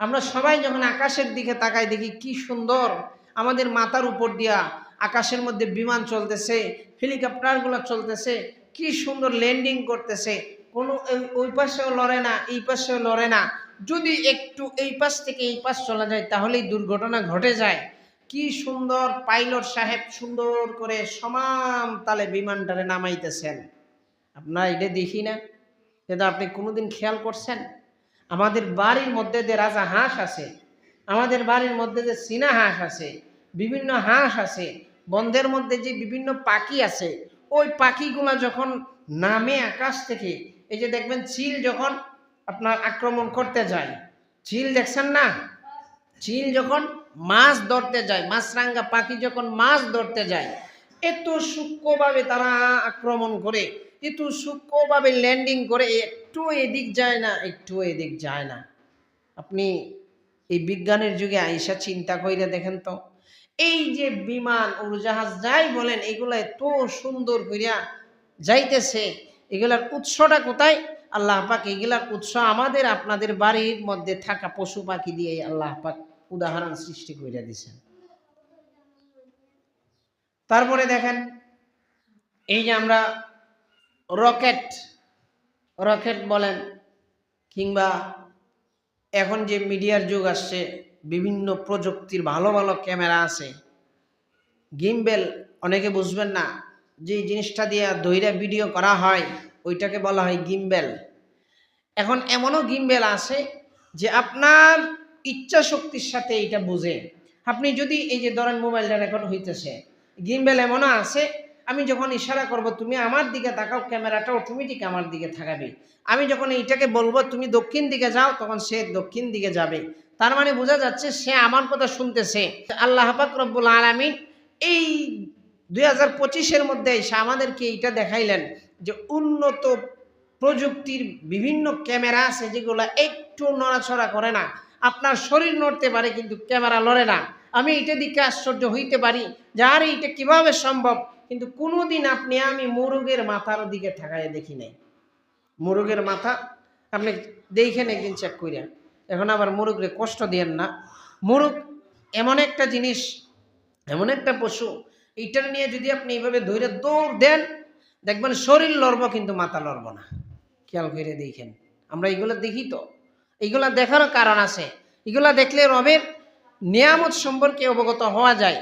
আমরা সবাই যখন আকাশের দিকে তাকাই দেখি কি সুন্দর, আমাদের মাথার উপর দিয়া আকাশের মধ্যে বিমান চলতেছে, হেলিকপ্টারগুলো চলতেছে, কি সুন্দর ল্যান্ডিং করতেছে, কোনো ওই পাশেও লড়ে না, এই পাশেও লড়ে না। যদি একটু এই পাশ থেকে এই পাশ চলা যায় তাহলেই দুর্ঘটনা ঘটে যায়। কি সুন্দর পাইলট সাহেব সুন্দর করে সমান তালে বিমানটারে নামাইতেছেন। আপনারা এটা দেখি না? এটা আপনি কোনোদিন খেয়াল করছেন? আমাদের বাড়ির মধ্যে যে রাজা হাঁস আছে, আমাদের বাড়ির মধ্যে যে চীনা হাঁস আছে, বিভিন্ন হাঁস আছে, বন্ধের মধ্যে যে বিভিন্ন পাখি আছে, ওই পাখিগুলা যখন নামে আকাশ থেকে, এই যে দেখবেন চিল যখন আপনার আক্রমণ করতে যায়, চিল দেখছেন না? চিল যখন মাছ ধরতে যায়, মাছরাঙ্গা পাখি যখন মাছ ধরতে যায়, এত সূক্ষ্মভাবে তারা আক্রমণ করে, এত সূক্ষ্মভাবে ল্যান্ডিং করে, একটু এদিক যায় না, একটু এদিক যায় না। আপনি এই বিজ্ঞানের যুগে আইসা চিন্তা কইরা দেখেন তো, এই যে বিমান উড়োজাহাজ যাই বলেন, এগুলা এত সুন্দর কইরা যাইতেছে, এগুলার উৎসটা কোথায়? আল্লাহ পাক এগুলার উৎস আমাদের আপনাদের বাড়ির মধ্যে থাকা পশু পাখি দিয়ে আল্লাহ পাক উদাহরণ সৃষ্টি কইরা দিছেন। তারপরে দেখেন, এই যে আমরা রকেট রকেট বলেন, কিংবা এখন যে মিডিয়ার যুগ আসছে, বিভিন্ন প্রযুক্তির ভালো ভালো ক্যামেরা আছে, গিম্বেল, অনেকে বুঝবেন না যে জিনিসটা দিয়ে ধইরা ভিডিও করা হয় ওইটাকে বলা হয় গিম্বেল। এখন এমনও গিম্বেল আছে যে আপনার ইচ্ছা শক্তির সাথে এটা বুঝে। আপনি যদি এই যে ধরেন মোবাইলটা রেকর্ড হইতেছে, গিম্বেল এমনও আছে, আমি যখন ইশারা করব তুমি আমার দিকে তাকাও, ক্যামেরাটা অটোমেটিক আমার দিকে থাকাবে। আমি যখন এইটাকে বলবো তুমি দক্ষিণ দিকে যাও, তখন সে দক্ষিণ দিকে যাবে। তার মানে বোঝা যাচ্ছে সে আমার কথা শুনতেছে। আল্লাহ পাক রব্বুল আলামিন এই 2025-এর মধ্যে এসে আমাদেরকে এইটা দেখাইলেন যে উন্নত প্রযুক্তির বিভিন্ন ক্যামেরা আছে যেগুলো একটু নড়াচড়া করে না। আপনার শরীর নড়তে পারে কিন্তু ক্যামেরা লড়ে না। আমি এইটা দিকে আশ্চর্য হইতে পারি যে আর এইটা কিভাবে সম্ভব, কিন্তু কোনোদিন আপনি আমি মোরগের মাথার দিকে তাকায় দেখি নাই। মোরগের মাথা আপনি দেখেন একদিন চেক করিয়া, এখন আবার মোরগরে কষ্ট দিয়েন না। মোরগ এমন একটা জিনিস, এমন একটা পশু, এইটার নিয়ে যদি আপনি এইভাবে ধরে দৌড় দেন, দেখবেন শরীর লড়বো কিন্তু মাথা লড়বো না। খেয়াল করে দেখেন, আমরা এগুলো দেখি তো, এগুলা দেখারও কারণ আছে। এগুলা দেখলে রবের নিয়ামত সম্পর্কে অবগত হওয়া যায়।